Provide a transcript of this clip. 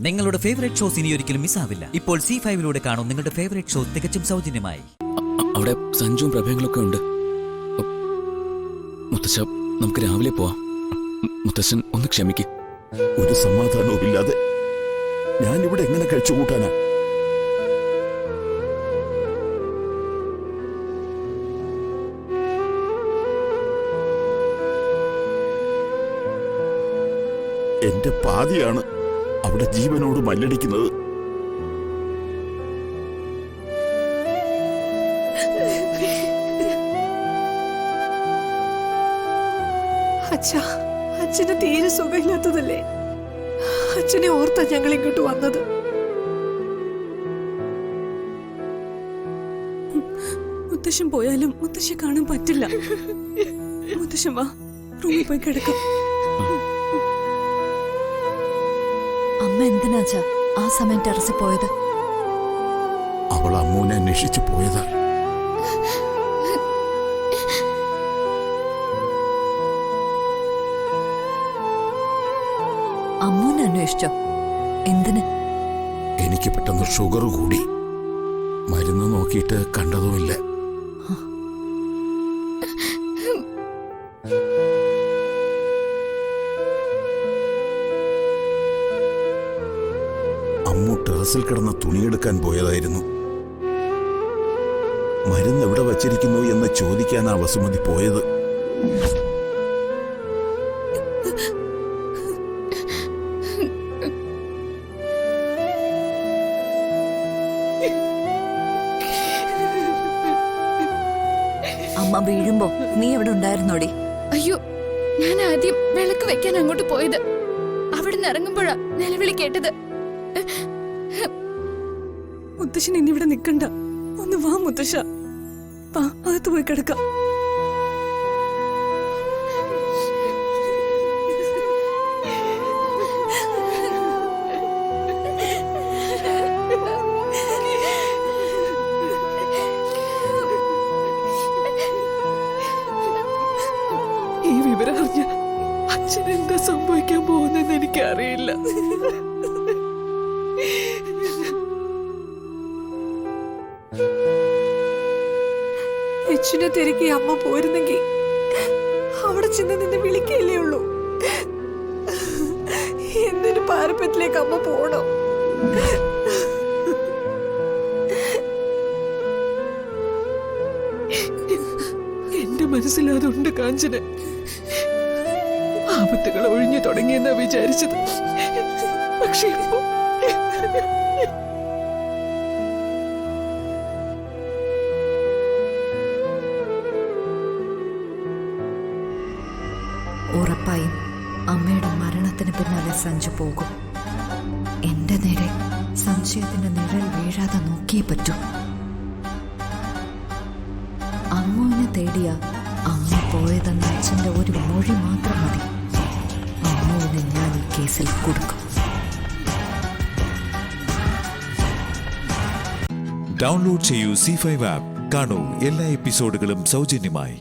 നിങ്ങളുടെ favourite shows ഇനി ഒരിക്കലും മിസ്സാവില്ല. ഇപ്പോൾ C5 കാണും നിങ്ങളുടെ ഫേവറേറ്റ് ഷോ തികച്ചും സൗജന്യമായി. അവിടെ സഞ്ജുവും പ്രഭയങ്ങളൊക്കെ ഉണ്ട്. മുത്തശ്ശ, നമുക്ക് രാവിലെ പോവാം. മുത്തശ്ശൻ ഒന്ന് ക്ഷമിക്ക്. ഒരു സമാധാനവും ഇല്ലാതെ ഞാൻ ഇവിടെ എങ്ങനെ കഴിച്ചു കൂട്ടാനാ? എന്റെ പാതിയാണ് അവിടെ ജീവനോട് മല്ലടിക്കുന്നത്. അച്ഛന് തീരെ സുഖമില്ലാത്തതല്ലേ? അച്ഛനെ ഓർത്താ ഞങ്ങൾ ഇങ്ങോട്ട് വന്നത്. മുത്തശ്ശൻ പോയാലും മുത്തശ്ശി കാണാൻ പറ്റില്ല. മുത്തശ്ശൻ വാ, റൂമിൽ പോയി കിടക്കാം. അമ്മ എന്തിനാച്ചാ ആ സമയം ടെറസിൽ പോയത്? അവൾ അമ്മൂനെ അന്വേഷിച്ചു പോയതാ. അമ്മൂനെ അന്വേഷിച്ചോ? എന്തിന്? എനിക്ക് പെട്ടെന്ന് ഷുഗർ കൂടി. മരുന്ന് നോക്കിയിട്ട് കണ്ടതുമില്ല. അമ്മു ടെറസിൽ കിടന്ന തുണിയെടുക്കാൻ പോയതായിരുന്നു. മരുന്ന് എവിടെ വച്ചിരിക്കുന്നു എന്ന് ചോദിക്കാനാ വസുമതി പോയത്. അമ്മ വീഴുമ്പോ നീ എവിടെ ഉണ്ടായിരുന്നോടി? അയ്യോ, ഞാൻ ആദ്യം വിളക്ക് വെക്കാൻ അങ്ങോട്ട് പോയത്. അവിടെ നിന്ന് ഇറങ്ങുമ്പോഴാ നിലവിളി കേട്ടത്. മുത്തശ്ശൻ ഇനി ഇവിടെ നിൽക്കണ്ട. ഒന്ന് വാ മുത്തശ്ശ, വാ, അകത്ത് പോയി കിടക്കാം. ഈ വിവരം അറിഞ്ഞ അച്ഛൻ എന്താ സംഭവിക്കാൻ പോകുന്നെന്ന് എനിക്കറിയില്ല. അച്ഛനെ തിരക്കി അമ്മ പോരുന്നെങ്കിൽ അവിടെ ചെന്ന് നിന്നെ വിളിക്കല്ലേ ഉള്ളൂ. എന്തിനു പാരപ്പറ്റിലേക്ക് അമ്മ പോണോ? എന്റെ മനസ്സിലതുണ്ട് കാഞ്ചന. ആപത്തുകൾ ഒഴിഞ്ഞു തുടങ്ങിയെന്നാ വിചാരിച്ചത്. പക്ഷെ ഇപ്പോ ഉറപ്പായും അമ്മയുടെ മരണത്തിന് പിന്നാലെ സഞ്ജു പോകും. എന്റെ നേരെ സംശയത്തിന്റെ നിഴൽ വീഴാതെ നോക്കിയേ പറ്റൂ. അമ്മുവിനെ തേടിയ അമ്മ പോയതെന്ന അച്ഛന്റെ ഒരു മൊഴി മാത്രം മതി. അമ്മുവിനെ ഞാൻ ഈ കേസിൽ കൊടുക്കും. ഡൗൺലോഡ് ചെയ്യൂ C5 ആപ്പ്. കാണൂ എല്ലാ എപ്പിസോഡുകളും സൗജന്യമായി.